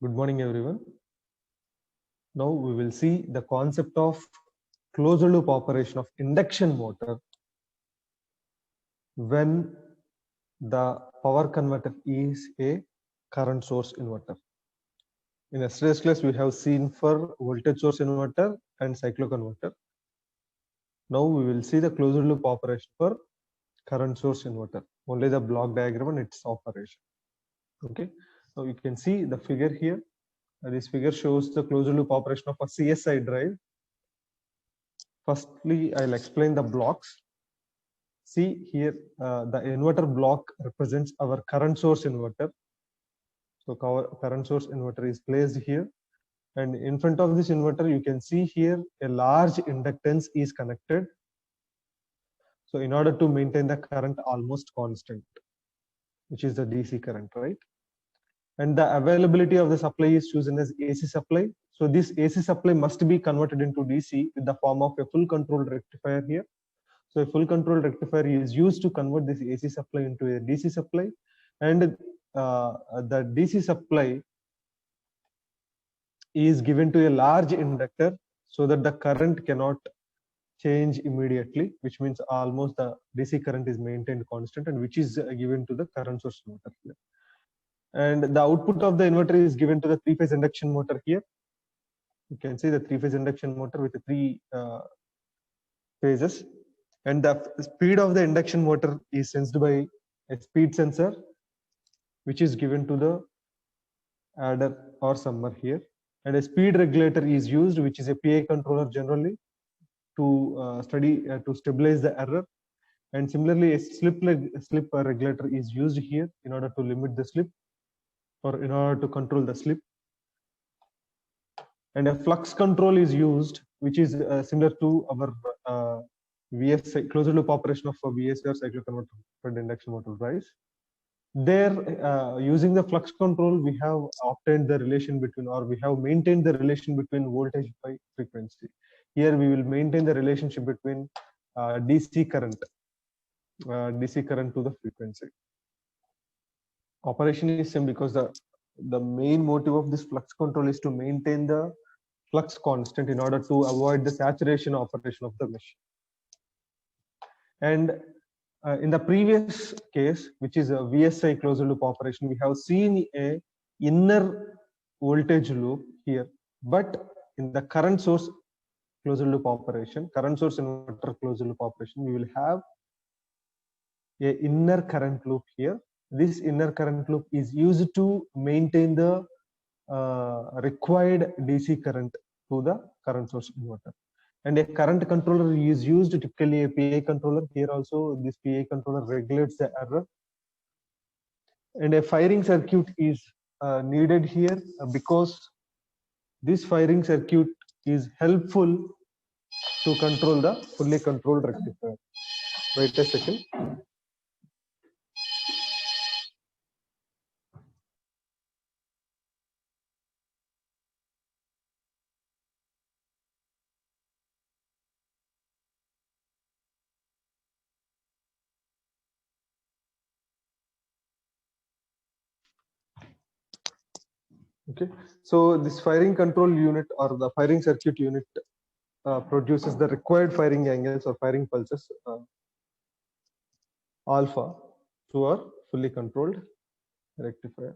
Good morning, everyone. Now we will see the concept of closed loop operation of induction motor when the power converter is a current source inverter. In yesterday's class, we have seen for voltage source inverter and cycloconverter. Now we will see the closed loop operation for current source inverter, only the block diagram and its operation. Okay, so you can see the figure here. This figure shows the closed loop operation of a CSI drive. Firstly, I'll explain the blocks. See here, the inverter block represents our current source inverter. So our current source inverter is placed here. And in front of this inverter, you can see here a large inductance is connected. So in order to maintain the current almost constant, which is the DC current, right? And the availability of the supply is chosen as AC supply. So this AC supply must be converted into DC with the form of a full control rectifier here. So a full control rectifier is used to convert this AC supply into a DC supply, and the DC supply is given to a large inductor so that the current cannot change immediately, which means almost the DC current is maintained constant, and which is given to the current source motor here. And the output of the inverter is given to the three-phase induction motor here. You can see the three-phase induction motor with the three phases. And the speed of the induction motor is sensed by a speed sensor, which is given to the adder or summer here. And a speed regulator is used, which is a PI controller generally to to stabilize the error. And similarly, a slip regulator is used here in order to limit the slip or in order to control the slip. And a flux control is used, which is similar to our VSI, closed loop operation of a VSI or cycloconverter induction motor drives. There, using the flux control, we have obtained the relation between, or we have maintained the relation between voltage by frequency. Here, we will maintain the relationship between DC current to the frequency. Operation is same because the main motive of this flux control is to maintain the flux constant in order to avoid the saturation operation of the machine. And in the previous case, which is a VSI closed loop operation, we have seen a inner voltage loop here, but in the current source closed loop operation, current source inverter closed loop operation, we will have a inner current loop here. This inner current loop is used to maintain the required DC current to the current source inverter. And a current controller is used, typically a PI controller. Here also, this PI controller regulates the error. And a firing circuit is needed here because this firing circuit is helpful to control the fully controlled rectifier. Wait a second. Okay, so this firing control unit or the firing circuit unit produces the required firing angles or firing pulses alpha to our fully controlled rectifier.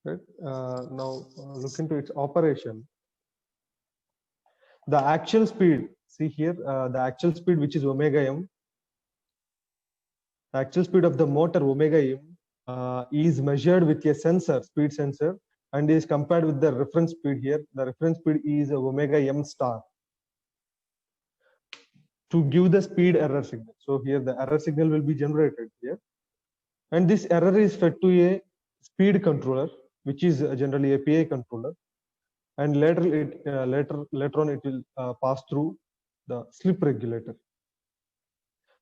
Right. Now look into its operation. The actual speed, see here, the actual speed, which is omega m, the actual speed of the motor omega m is measured with a sensor, speed sensor, and is compared with the reference speed here. The reference speed is omega m star to give the speed error signal. So here the error signal will be generated here, and this error is fed to a speed controller, which is generally a PI controller, and later on it will pass through the slip regulator.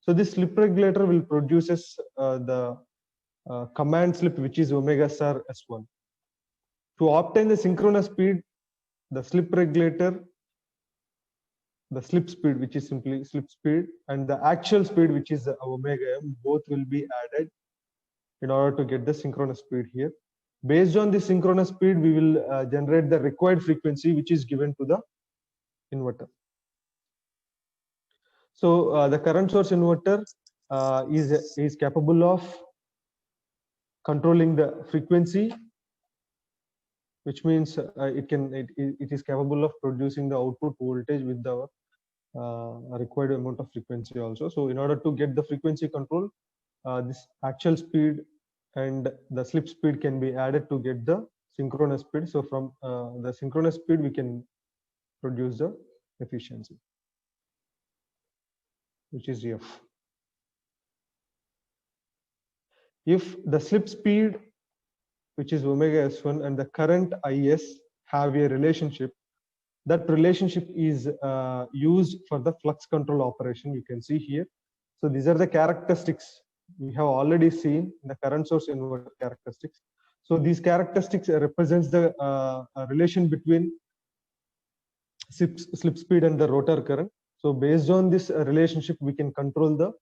So this slip regulator will produces the command slip, which is omega star S1. To obtain the synchronous speed, the slip regulator, the slip speed, which is simply slip speed, and the actual speed, which is omega m, both will be added in order to get the synchronous speed here. Based on the synchronous speed, we will generate the required frequency, which is given to the inverter. So the current source inverter is capable of controlling the frequency, which means it is capable of producing the output voltage with the required amount of frequency also. So in order to get the frequency control, this actual speed and the slip speed can be added to get the synchronous speed. So from the synchronous speed, we can produce the efficiency, which is F. If the slip speed, which is omega S1, and the current Is have a relationship, that relationship is used for the flux control operation. You can see here. So these are the characteristics we have already seen in the current source inverter characteristics. So these characteristics represents the relation between slip speed and the rotor current. So based on this relationship, we can control the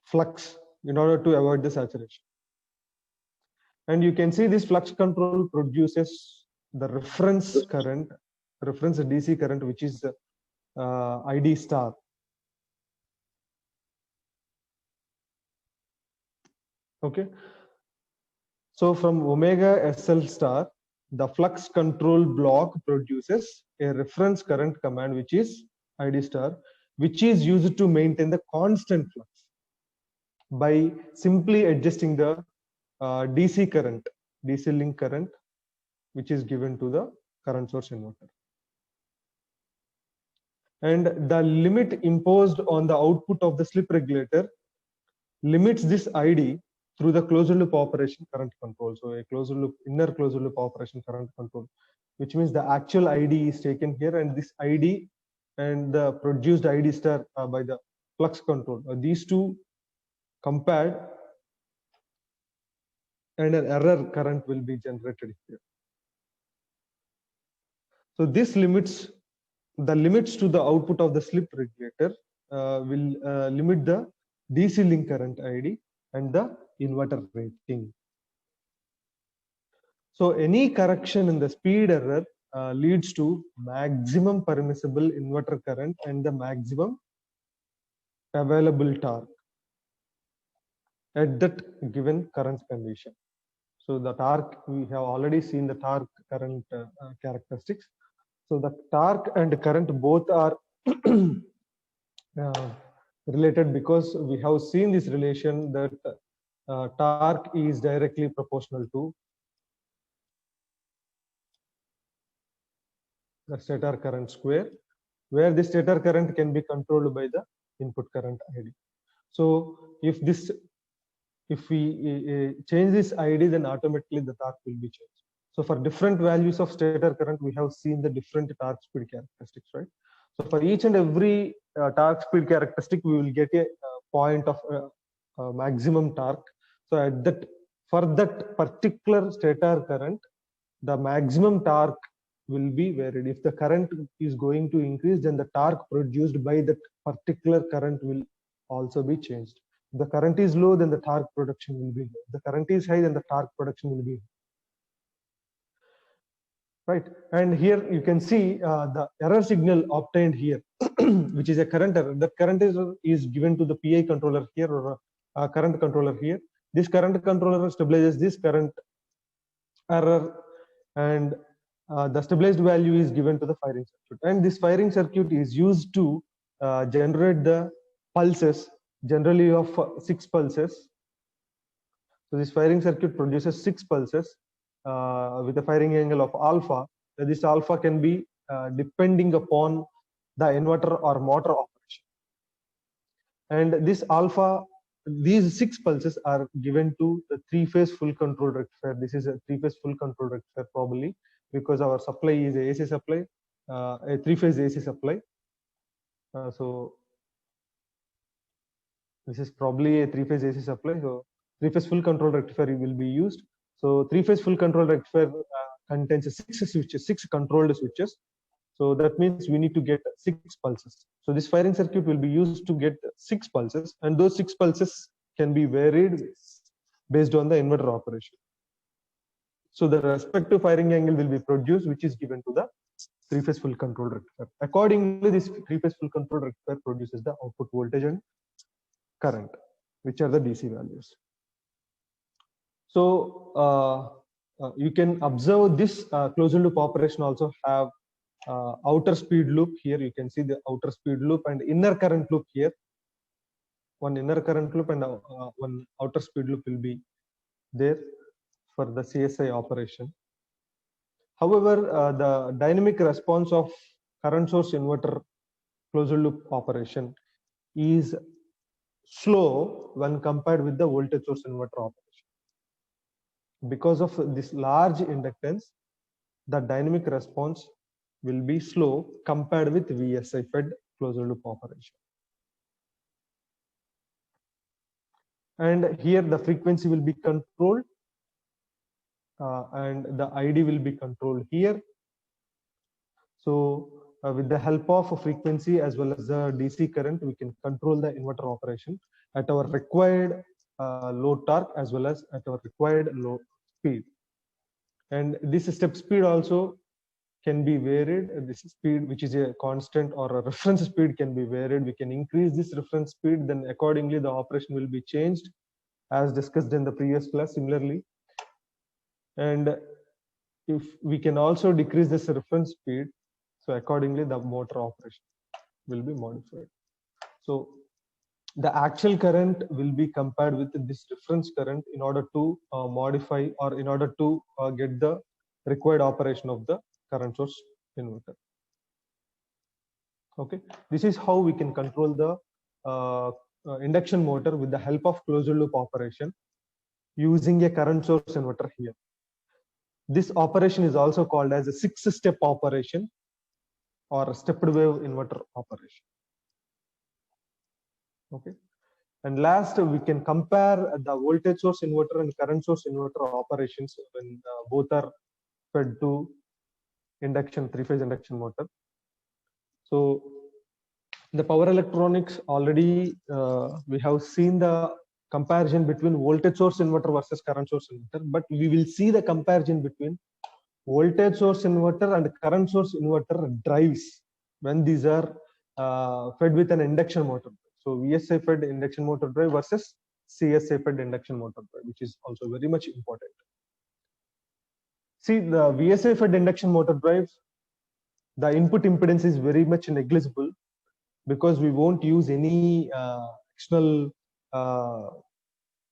flux in order to avoid the saturation. And you can see this flux control produces the reference current, reference DC current, which is ID star. Okay. So from omega SL star, the flux control block produces a reference current command, which is ID star, which is used to maintain the constant flux by simply adjusting the DC current, DC link current, which is given to the current source inverter. And the limit imposed on the output of the slip regulator limits this ID through the closed loop operation current control. So a closed loop, inner closed loop operation current control, which means the actual ID is taken here, and this ID and the produced ID star by the flux control. These two compared, and an error current will be generated here. So this limits to the output of the slip regulator will limit the DC link current ID and the inverter rating. So any correction in the speed error leads to maximum permissible inverter current and the maximum available torque at that given current condition. So the torque, we have already seen the torque current characteristics. So the torque and current both are related because we have seen this relation that torque is directly proportional to the stator current square, where the stator current can be controlled by the input current ID. So if we change this ID, then automatically the torque will be changed. So for different values of stator current, we have seen the different torque speed characteristics, right? So for each and every torque speed characteristic, we will get a point of maximum torque. So at that, for that particular stator current, the maximum torque will be varied. If the current is going to increase, then the torque produced by that particular current will also be changed. If the current is low, then the torque production will be low. If the current is high, then the torque production will be high. Right, and here you can see the error signal obtained here, which is a current error. The current is given to the PI controller here, or a current controller here. This current controller stabilizes this current error, and the stabilized value is given to the firing circuit. And this firing circuit is used to generate the pulses, generally of 6 pulses. So this firing circuit produces 6 pulses with a firing angle of alpha. This alpha can be depending upon the inverter or motor operation. And this alpha, these 6 pulses are given to the 3-phase full control rectifier. This is a 3-phase full control rectifier probably, because our supply is a AC supply, a 3-phase AC supply. So this is probably a 3-phase AC supply. So 3-phase full control rectifier will be used. So 3-phase full control rectifier contains 6 switches, 6 controlled switches. So that means we need to get 6 pulses. So this firing circuit will be used to get 6 pulses, and those 6 pulses can be varied based on the inverter operation. So the respective firing angle will be produced, which is given to the three-phase full control rectifier. Accordingly, this three-phase full control rectifier produces the output voltage and current, which are the DC values. So you can observe this closed loop operation also have outer speed loop. Here you can see the outer speed loop and inner current loop here. One inner current loop and one outer speed loop will be there for the CSI operation. However, the dynamic response of current source inverter closed loop operation is slow when compared with the voltage source inverter operation. Because of this large inductance, the dynamic response will be slow compared with VSI fed closed loop operation. And here the frequency will be controlled and the ID will be controlled here. So with the help of a frequency as well as the DC current, we can control the inverter operation at our required load torque as well as at our required load speed. And this step speed also can be varied. This speed, which is a constant or a reference speed, can be varied. We can increase this reference speed, then accordingly the operation will be changed as discussed in the previous class similarly. And if we can also decrease this reference speed, so accordingly the motor operation will be modified. So the actual current will be compared with this reference current in order to modify or in order to get the required operation of the current source inverter. Okay, this is how we can control the induction motor with the help of closed loop operation using a current source inverter here. This operation is also called as a 6-step operation or a stepped wave inverter operation. Okay, and last we can compare the voltage source inverter and current source inverter operations when both are fed to induction three-phase induction motor. So the power electronics already we have seen the comparison between voltage source inverter versus current source inverter, but we will see the comparison between voltage source inverter and current source inverter drives when these are fed with an induction motor. So VSI fed induction motor drive versus CSI fed induction motor drive, which is also very much important. See, the VSI fed induction motor drive, the input impedance is very much negligible because we won't use any external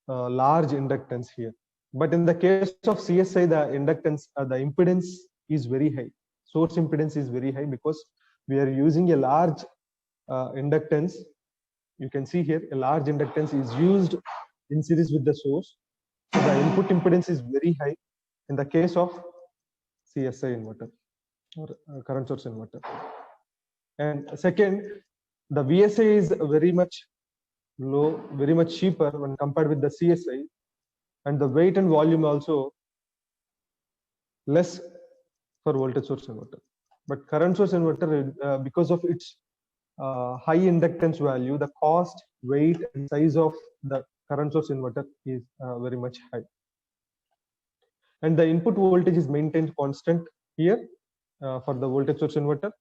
large inductance here. But in the case of CSI, the inductance, the impedance is very high. Source impedance is very high because we are using a large inductance. You can see here a large inductance is used in series with the source. So the input impedance is very high in the case of CSI inverter or current source inverter. And second, the VSI is very much low, very much cheaper when compared with the CSI, and the weight and volume also less for voltage source inverter. But current source inverter, because of its high inductance value, the cost, weight, and size of the current source inverter is very much high. And the input voltage is maintained constant here for the voltage source inverter.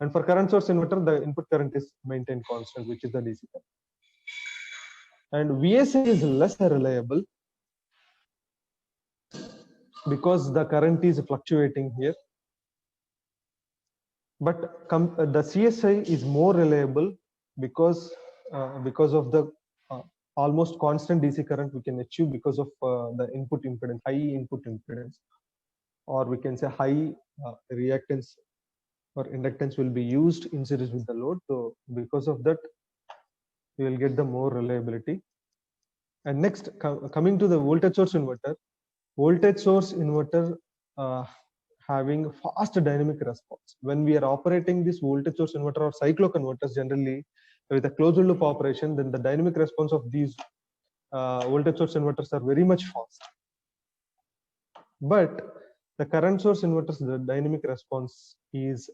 And for current source inverter, the input current is maintained constant, which is the DC current. And VSI is less reliable because the current is fluctuating here. But the CSI is more reliable because of the almost constant DC current we can achieve because of the input impedance, high input impedance, or we can say high reactance or inductance will be used in series with the load. So because of that, we will get the more reliability. And next, coming to the voltage source inverter, having fast dynamic response. When we are operating this voltage source inverter or cycloconverters generally with a closed loop operation, then the dynamic response of these voltage source inverters are very much fast. But the current source inverters, the dynamic response is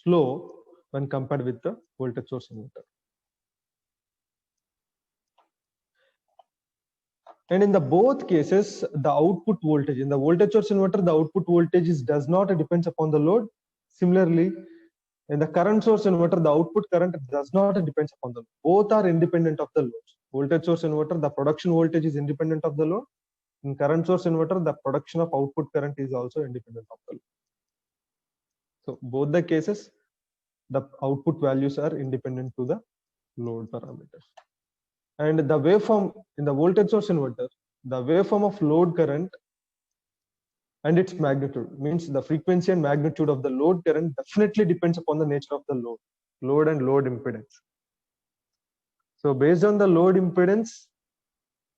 slow when compared with the voltage source inverter. And in the both cases, the output voltage in the voltage source inverter, the output voltage does not depends upon the load. Similarly, in the current source inverter, the output current does not depends upon the load. Both are independent of the loads. Voltage source inverter, the production voltage is independent of the load. In current source inverter, the production of output current is also independent of the load. So both the cases, the output values are independent to the load parameters. And the waveform in the voltage source inverter, the waveform of load current and its magnitude means the frequency and magnitude of the load current definitely depends upon the nature of the load and load impedance. So based on the load impedance,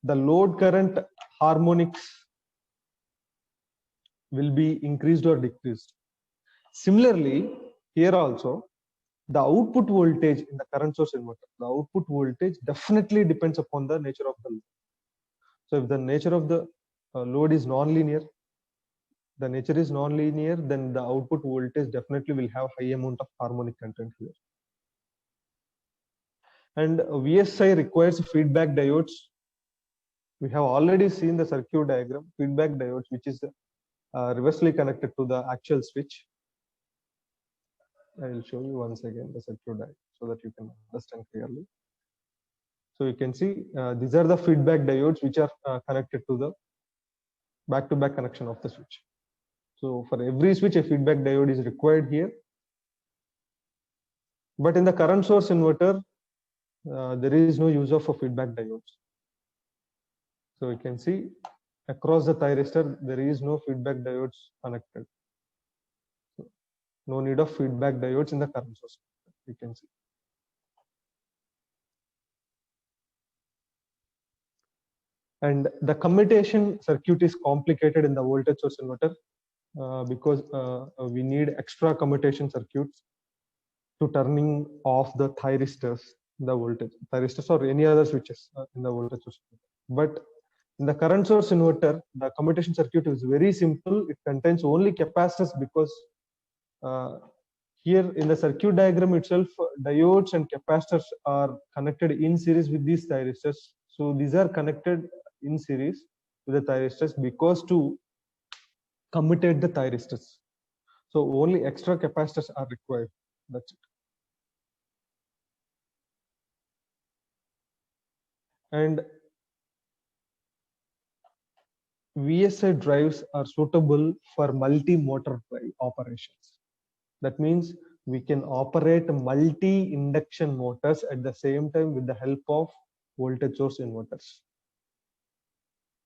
the load current harmonics will be increased or decreased. Similarly, here also, the output voltage in the current source inverter, the output voltage definitely depends upon the nature of the load. So if the nature of the load is non-linear, then the output voltage definitely will have high amount of harmonic content here. And VSI requires feedback diodes. We have already seen the circuit diagram, feedback diodes, which is reversely connected to the actual switch. I will show you once again the circuit diagram so that you can understand clearly. So you can see these are the feedback diodes which are connected to the back-to-back connection of the switch. So for every switch, a feedback diode is required here. But in the current source inverter, there is no use of a feedback diodes. So you can see across the thyristor, there is no feedback diodes connected. So no need of feedback diodes in the current source, you can see. And the commutation circuit is complicated in the voltage source inverter because we need extra commutation circuits to turning off the thyristors, the voltage thyristors or any other switches in the voltage source inverter. But in the current source inverter, the commutation circuit is very simple. It contains only capacitors because here in the circuit diagram itself, diodes and capacitors are connected in series with these thyristors. So these are connected in series with the thyristors because to commutate the thyristors. So only extra capacitors are required. That's it. And VSI drives are suitable for multi-motor drive operations. That means we can operate multi-induction motors at the same time with the help of voltage source inverters.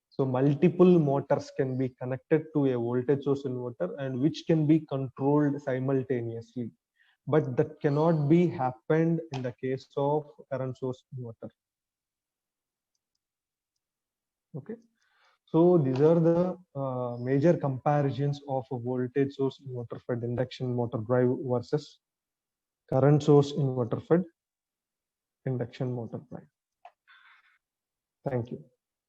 So multiple motors can be connected to a voltage source inverter and which can be controlled simultaneously. But that cannot be happened in the case of current source inverter. Okay. So these are the major comparisons of a voltage source inverter fed induction motor drive versus current source inverter fed induction motor drive. Thank you.